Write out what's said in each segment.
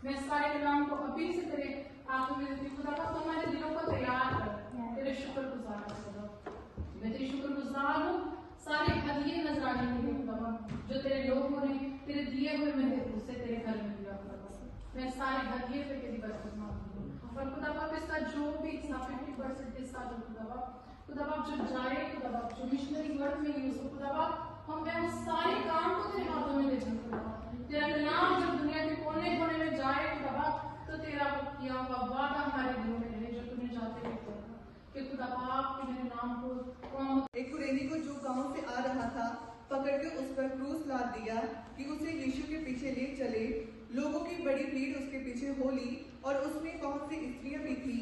मैं सारे कलाम को अभी से तेरे हाथों में देती हूँ खुदा पाक, तो हमारे दिलों को तैयार कर, तेरे शुक्रगुजार हो खुदा। मैं तेरी शुक्रगुजार हूँ सारे हदिये नजराने के लिए खुदा पाक, जो तेरे लोगों ने तेरे दिए हुए मेरे उससे तेरे घर में दिया खुदा पाक। मैं सारे हदिये पे तेरी बरकत मांगती हूँ और खुदा पाक इसका जो भी हिस्सा 50% हिस्सा जो खुदा पाक जो जाए खुदा पाक, जो मिशनरी वर्क में यूज हो खुदा पाक, हम मैं उस सारे काम को तेरे हाथों में देती हूँ खुदा पाक। तेरा कलाम जब दुनिया के कोने कोने में जाए खुदा पाक, तो तेरा किया हुआ वादा हमारे दिलों में रहे, जो तूने जाते हुए किया था कि खुदा पाक कि मेरे नाम को एक कुरेनी को जो गांव से आ रहा था पकड़ के उस पर क्रूस लाद दिया कि उसे यीशु के पीछे ले चले। लोगों की बड़ी भीड़ उसके पीछे हो ली और उसमें बहुत सी स्त्रियां भी थी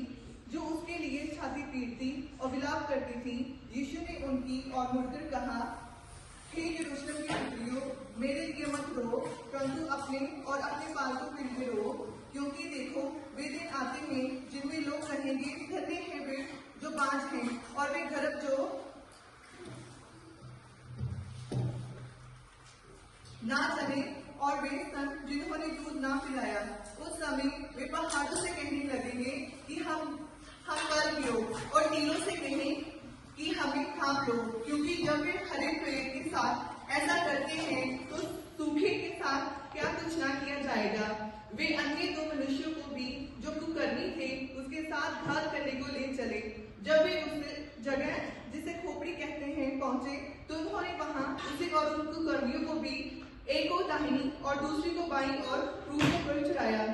जो उसके लिए छाती पीटती और विलाप करती थी। यीशु ने उनकी और मुड़कर कहा, हे यरूशलेम की पुत्रियों, मेरे लिए मत रो, परंतु अपने और अपने पालतू के लिए रो, क्योंकि देखो वे दिन आते हैं जिनमें लोग कहेंगे, धन्य है वे जो बांझ हैं और वे गर्भ जो ना चले और वे स्तन जिन्होंने दूध ना पिलाया। उस समय वे पहाड़ों से कहने लगेंगे कि हम पर लो, और टीलों से कहें कि हमें थाम लो, क्योंकि जब वे हरे पेड़ के साथ ऐसा करते हैं तो सूखे के साथ क्या कुछ ना किया जाएगा। वे अन्य दो मनुष्यों को भी जो कुकर्मी थे उसके साथ घात करने को ले चले। जब वे उस जगह जिसे खोपड़ी कहते हैं पहुंचे तो उन्होंने वहां उसे और उन कुकर्मियों को भी, एक को दाहिनी और दूसरी को बाईं और क्रूसों पर चढ़ाया।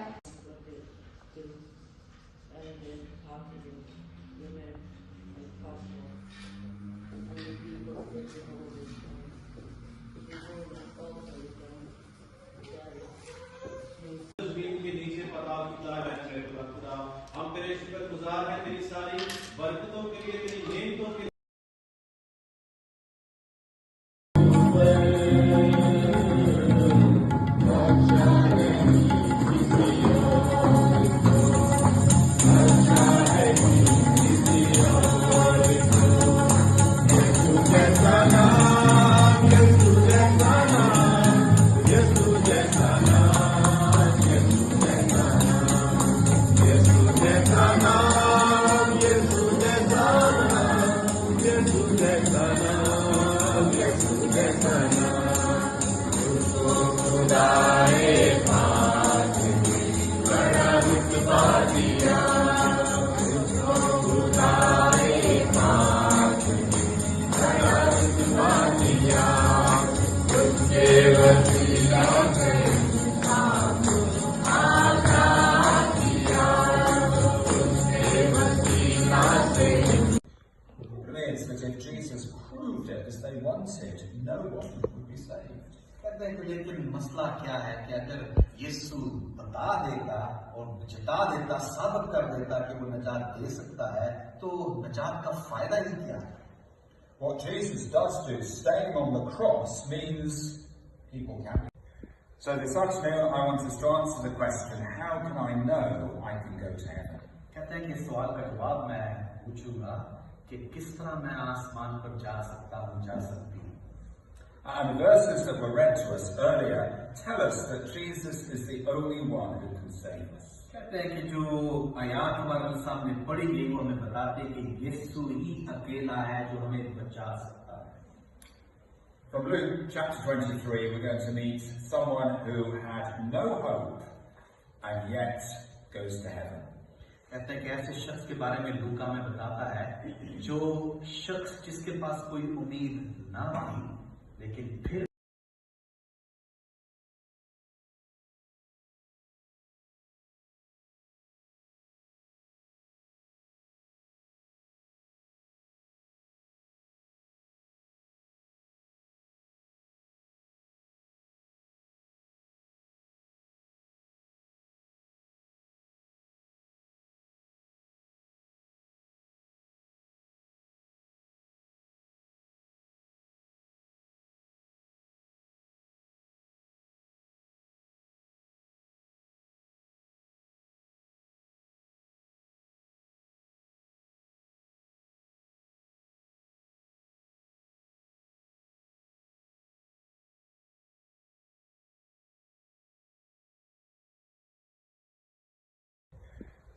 के नीचे पता कितना है खुदा, हम तेरे शुक्रगुजार हैं तेरी सारी बरकतों के लिए, तेरी नेमतों के लिए। If Jesus proved it as they wanted, no one would be saved. कहते हैं कि लेकिन मसला क्या है कि अगर यीशु बता देता और जता देता, साबित कर देता कि वो निजात दे सकता है, तो निजात का फायदा ही क्या है? What Jesus does do, staying on the cross, means people can. So this afternoon I want us to answer the question, how can I know I can go to heaven? कहते हैं कि सवाल का जवाब मैं पूछूंगा कि किस तरह मैं आसमान पर जा सकता हूँ, जा सकती हूँ। And the verses that were read to us earlier tell us that Jesus is the only one who can save us. कहते हैं कि जो आयत हमारे सामने पढ़ी गई वो हमें बताते हैं कि यीशु ही अकेला है जो हमें बचा सकता है। From Luke chapter 23 we're going to meet someone who had no hope and yet goes to heaven. कहते हैं कि ऐसे शख्स के बारे में लूका में बताता है, जो शख्स जिसके पास कोई उम्मीद ना थी लेकिन फिर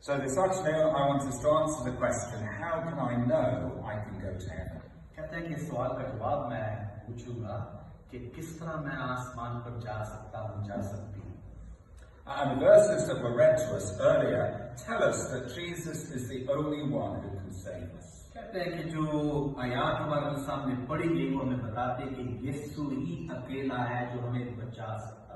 So this afternoon I want us to answer the question, how can I know I can go to heaven? कहते हैं कि इस सवाल का जवाब मैं पूछूंगा कि किस तरह मैं आसमान पर जा सकता हूँ, जा सकती हूँ। And the verses that were read to us earlier tell us that Jesus is the only one who can save us. कहते हैं कि जो आयत हमारे सामने पढ़ी गई वो हमें बताते हैं कि यीशु ही अकेला है जो हमें बचा सकता है।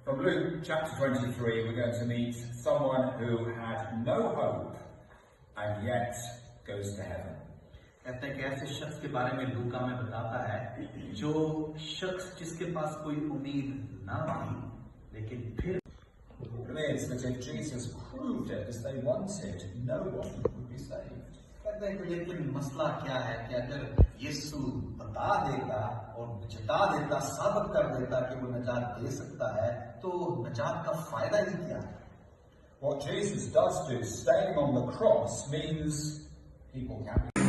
From Luke chapter 23 we're going to meet someone who had no hope and yet goes to heaven. कहते हैं कि ऐसे शख्स के बारे में लूका में बताता है जो शख्स जिसके पास कोई उम्मीद ना थी लेकिन फिर It means that if Jesus proved it as they wanted, no one would be saved. कहते हैं कि लेकिन मसला क्या है कि अगर यीशु बता देता और जता देता, साबित कर देता कि वो नजात दे सकता है तो नजात का फायदा ही क्या है? What Jesus does do, staying on the cross, means people can be